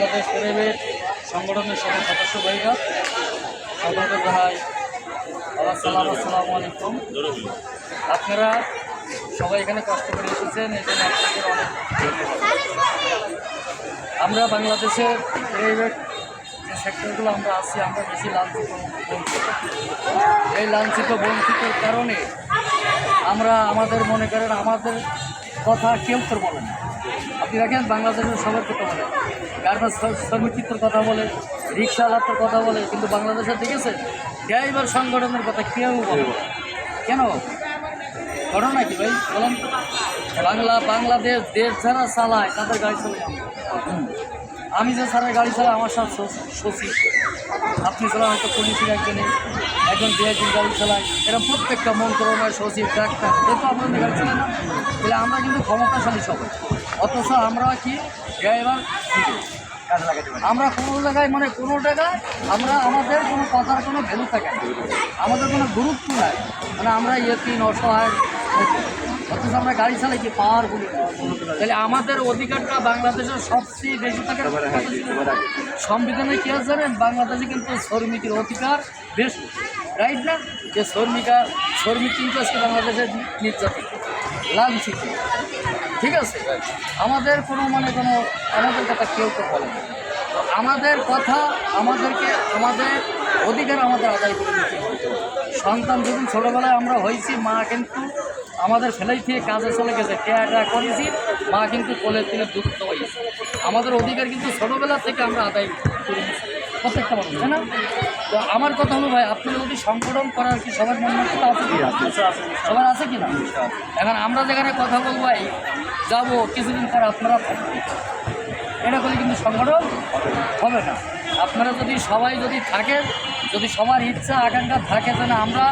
Bangladesh private সংগঠনের সকল সদস্য ভাইরা সকলকে জানাই আসসালামু আলাইকুম। আপনারা সবাই এখানে কষ্ট করে এসেছেন, এই জন্য আপনাদের অনেক ধন্যবাদ। আমরা বাংলাদেশের প্রাইভেট যে সেক্টরগুলো আমরা আছি, আমরা বেশি লাঞ্ছিত বঞ্চিত। এই লাঞ্ছিত বঞ্চিতের কারণে আমরা আমাদের মনে করেন আমাদের কথা কেউ তো বলেন। আপনি দেখেন বাংলাদেশের সবার কথা বলে, গার্মেন্টস শ্রমিকদের কথা বলে, রিক্সাওয়ালার কথা বলে, কিন্তু বাংলাদেশে দেখেছে ড্রাইভার সংগঠনের কথা কেউ বলে। কেন? ঘটনা কি ভাই বলেন? বাংলাদেশ দেশ যারা চালায় তাদের গাড়ি চালাই আমি যে স্যারের গাড়ি চালাই আমার সাথে সচিব, আপনি চালান হয়তো পুলিশের একজন ডিআইজির গাড়ি চালায়, এরা প্রত্যেকটা মন্ত্রণালয় সচিব ডাক্তার, যেহেতু আপনাদের গাড়ি চালাই না, তাহলে আমরা কিন্তু ক্ষমতাশালী সবাই, অথচ আমরা কি ড্রাইভার আমরা কোনো জায়গায় কোনো জায়গায় আমরা আমাদের কোনো কথার কোনো ভ্যালু থাকে না, আমাদের কোনো গুরুত্ব নাই, আমরা ইয়েতিন অসহায়, অথচ আমরা গাড়ি চালাই কি পাওয়ার বলি। তাহলে আমাদের অধিকারটা বাংলাদেশের সবচেয়ে বেশি থাকে। সংবিধানে কী আছে জানেন? বাংলাদেশে কিন্তু শ্রমিকের অধিকার বেশি, রাইট না? যে শ্রমিক কিন্তু আজকে বাংলাদেশের নির্যাতিত, লাঞ্ছিত, ঠিক আছে? আমাদের কোনো আমাদের কথা কেউ তো বলে না। আমাদের কথা আমাদেরকে আমাদের অধিকার আমাদের আদায় করে দিতে হবে। সন্তান যখন ছোটোবেলায় আমরা হয়েছি, মা কিন্তু আমাদের ফেলাই থেকে কাজে চলে গেছে, টেয়া করেছি, মা কিন্তু কোলের থেকে দুধ খাওয়াইছে। আমাদের অধিকার কিন্তু ছোটোবেলা থেকে আমরা আদায় করে দিচ্ছি প্রত্যেকটা মানুষ, তাই না? তো আমার কথা হলো ভাই, আপনারা যদি সংগঠন করার কি সবার মন মতো আছে কি? সবার আছে কি না? এখন আমরা যেখানে কথা বলবো যাবো, কিছুদিন পর আপনারা থাকবেন, এটা করলে কিন্তু সংগঠন হবে না। আপনারা যদি সবাই যদি থাকেন, যদি সবার ইচ্ছা আকাঙ্ক্ষা থাকে যে না আমরা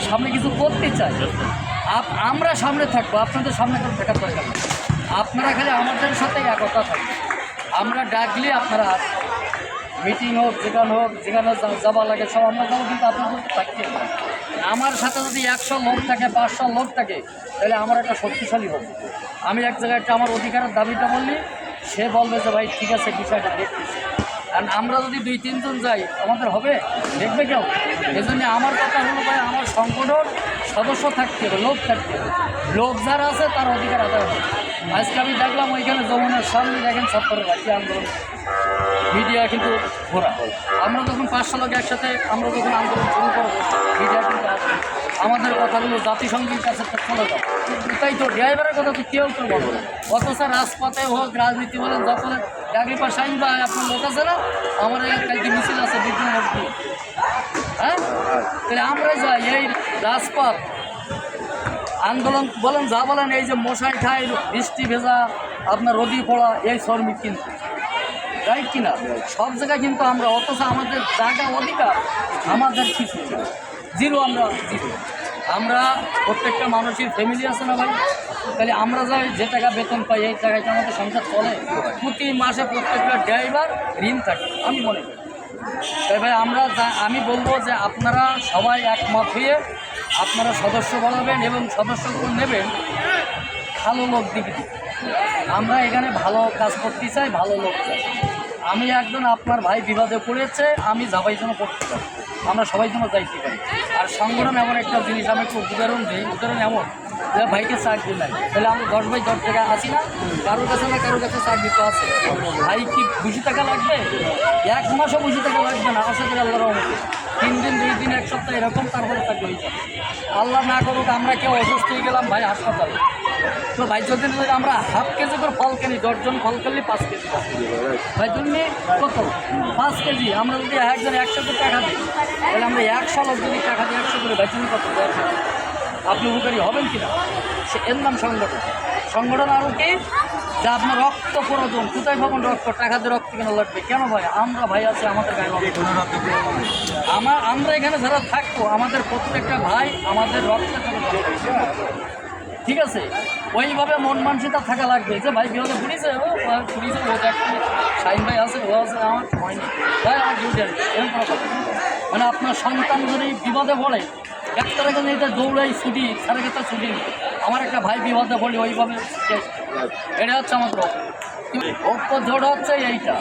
সামনে কিছু করতে চাই, আমরা সামনে থাকবো, আপনাদের সামনে করে থাকার দরকার নেই। আপনারা খালি আমাদের সাথে একতা থাকবেন, আমরা ডাকলে আপনারা মিটিং হোক, যেখানে যাওয়া লাগে সব আমরা যাবো, কিন্তু আপনাদের থাকতে হবে। আমার সাথে যদি 100 লোক থাকে, 500 লোক থাকে, তাহলে আমার একটা শক্তিশালী হবে। আমি এক জায়গায় একটা আমার অধিকারের দাবিটা বললি, সে বলবে যে ভাই ঠিক আছে বিষয়টা দেখতেছি। আর আমরা যদি 2-3 জন যাই, আমাদের হবে? দেখবে কেউ? এই জন্য আমার কথা হলো ভাই, আমার সংগঠন সদস্য থাকতে হবে, লোক থাকতে হবে, লোক যারা আছে তার অধিকার আদায় হবে। আজকে আমি দেখলাম ওইখানে যমুনার সামনে দেখেন ছাত্ররা রাখি আন্দোলন, মিডিয়া কিন্তু ঘোরা। আমরা যখন 500 লোক একসাথে আমরা যখন আন্দোলন শুরু করবো, মিডিয়া কিন্তু আসবে, আমাদের কথাগুলো জাতিসংঘের কাছে চলে যাবে। তাই তো ড্রাইভারের কথা তো কেউ তো বলবো না, অথচ রাজপথে হোক, রাজনীতি বলেন, যত ডাকলি পাশাইন বা আপনার লোক আছে না, আমার কালকে মিছিল আছে বিভিন্ন মধ্যে, হ্যাঁ? তাহলে আমরাই যাই এই রাজপথ আন্দোলন বলেন, যা বলেন, এই যে মশাই খাই, বৃষ্টি ভেজা, আপনার রোদি পড়া, এই শ্রমিক কিন্তু, রাইট কিনা? সব জায়গায় কিন্তু আমরা, অথচ আমাদের জায়গা অধিকার আমাদের কিছু জিরো, আমরা জিরো। আমরা প্রত্যেকটা মানুষের ফ্যামিলি আছে না ভাই? তাহলে আমরা যাই যে টাকা বেতন পাই, এই টাকায় আমাদের সংসার চলে। প্রতি মাসে প্রত্যেকটা ড্রাইভার ঋণ থাকে, আমি মনে করি। তাই ভাই আমি বলবো যে আপনারা সবাই একমত হয়ে আপনারা সদস্য বানাবেন এবং সদস্যগুলো নেবেন, ভালো লোক দিকে। আমরা এখানে ভালো কাজ করতে চাই, ভালো লোক চাই। আমি একজন আপনার ভাই বিবাদে পড়েছে, আমি যাবাই জন্য করতে পারি, আমরা সবাই জন্য যাইতে পারি। আর সংগঠন এমন একটা জিনিস, আমি একটু উদাহরণ দিই। উদাহরণ এমন যে ভাইকে চাকরি নাই, তাহলে আমরা 10 বাই 10 জায়গায় আসি না, কারোর কাছে না কারোর কাছে চাকরি তো আছে। ভাই কি 20 টাকা লাগবে? 1 মাসও 20 টাকা লাগবে না, আশা করি আল্লাহর রহমতে 3 দিন 2 দিন 1 সপ্তাহ এরকম, তারপরে চাকরি হয়ে যাবে। আল্লাহ না করুক আমরা কেউ অসুস্থ হয়ে গেলাম ভাই হাসপাতালে, তো ভাই যদি আমরা হাফ কেজি করে ফল কিনি, 10 জন ফল কিনলে 5 কেজি ভাই, জন্য কত? 5 কেজি। আমরা যদি একজন 100 করে টাকা দিই, তাহলে আমরা 100 লোক যদি টাকা দিই 100 করে, ভাই জন্য কত? আপনি উপকারী হবেন কিনা? সে এর নাম সংগঠন। সংগঠন আরও কি? যে আপনার রক্ত প্রয়োজন, কোথায় পাবেন রক্ত? টাকা দিয়ে রক্ত কেন লাগবে? কেন ভাই? আমরা ভাই আছে, আমাদের গায়ে আমরা এখানে যারা থাকবো, আমাদের প্রত্যেকটা ভাই আমাদের রক্ত, ঠিক আছে? ওইভাবে মন মানসিকতা থাকা লাগবে যে ভাই বিপদে পুলিশে ও দেখতে শাহিন ভাই আছে, ও আছে, আমার হয়নি ভাই, আমার ডিউটি আছে, এরকম কোনো কথা। আপনার সন্তান যদি বিপদে পড়ে, ডাক্তারের কাছে এটা দৌড়াই ছুটি, স্যারের কাছে ছুটি। আমার একটা ভাই বিপদে পড়ি, ওইভাবে এটা হচ্ছে আমাদের ঐক্য জোট হচ্ছে এইটা।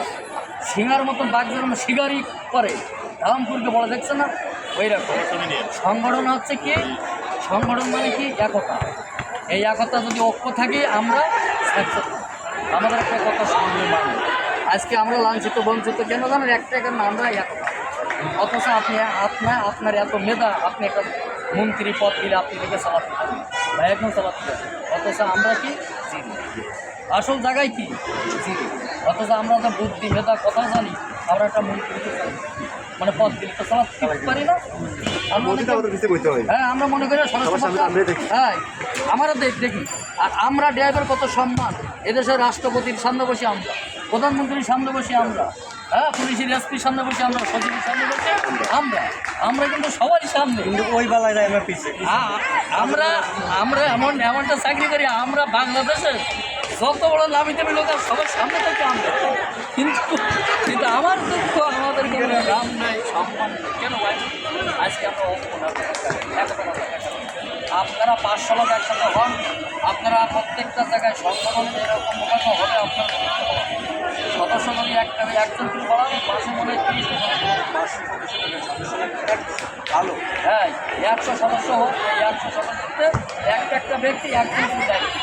সিঙ্গার মতন বাঘ যেরকম শিকারি করে রামপুরকে বলে দেখছে না ওই রকম সংগঠন হচ্ছে কি সংগঠন মানে কি একতা এই একতা যদি ঐক্য থাকে আমরা success হব। আমাদের একটা কথা সঙ্গে মানে আজকে আমরা লাঞ্ছিত বঞ্চিত কেন জানেন একটা কারণ আমরা একতা অথচ আপনি আপনার এত মেধা আপনি একটা মন্ত্রী পদ দিলে আপনি থেকে চালাতে পারেন বা একদম চালাতে পারেন অথচ আমরা কি জিরো আসল জায়গায় কি জিরো অথচ আমরা তো বুদ্ধি মেধা কথা জানি আমরা একটা মন্ত্রীকে মানে পদ দিলে তো চালাতে পারি না হ্যাঁ আমরা মনে করি হ্যাঁ আমরা দেখি আর আমরা ড্রাইভার কত সম্মান এদেশের রাষ্ট্রপতির সামনে বসে আমরা প্রধানমন্ত্রীর সামনে বসে আমরা হ্যাঁ পুলিশের এসপির সামনে বসে আমরা সচিবের সামনে বসে আমরা কিন্তু সবাই সামনে কিন্তু ওই বেলায় আমরা পিছিয়ে আমরা এমনটা চাকরি করি আমরা বাংলাদেশের যত বড় নামি দেবে লোক সবার সামনে থেকে আমরা কিন্তু আমার দুঃখ আমাদের কোনো দাম নাই সম্মান নেই কেন ভাই আজকে আমরা আপনারা 500 লোক একসাথে হন আপনারা প্রত্যেকটা জায়গায় সংগঠনে এরকম মোকাবিলা হবে আপনার সদস্য যদি একজন করে বাড়াবে মাসে মনে হয় 30 ভালো হ্যাঁ 100 সদস্য হোক এই 100 সদস্যতে একটা ব্যক্তি একজন দায়িত্ব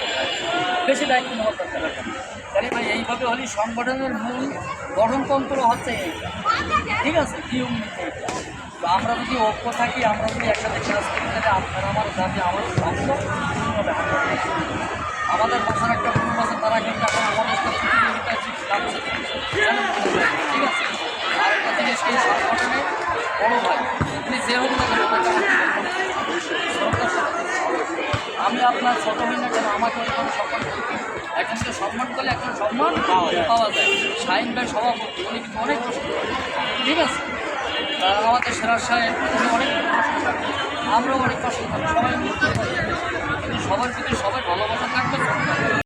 বেশি দায়িত্ব নেওয়ার দরকার তাহলে ভাই এইভাবে হলে সংগঠনের মূল গঠনতন্ত্র হচ্ছে এই ঠিক আছে নিয়ম নীতি তো আমরা যদি ঐক্য থাকি আমরা যদি একসাথে কাজ করি তাহলে আপনার আমার জাতি আমাদের সম্ভব আমাদের পাশার একটা গ্রুপ আছে তারা কিন্তু এখন আমাদের ঠিক আছে আরেকটা জিনিস এই সংগঠনে বড় ভাই আপনি যে হোক না কেন আমি আপনার ছোটো হই না কেন আমাকে ওইভাবে সম্মান করতে একজনকে সম্মান করলে একজন সম্মান পাওয়া যায় শাহিন ভাই সভাপতি উনি কিন্তু অনেক কষ্ট করেন ঠিক আছে আমাদের সেরা সাহেব উনি অনেক কষ্ট করেন আমরাও অনেক কষ্ট করি সবাই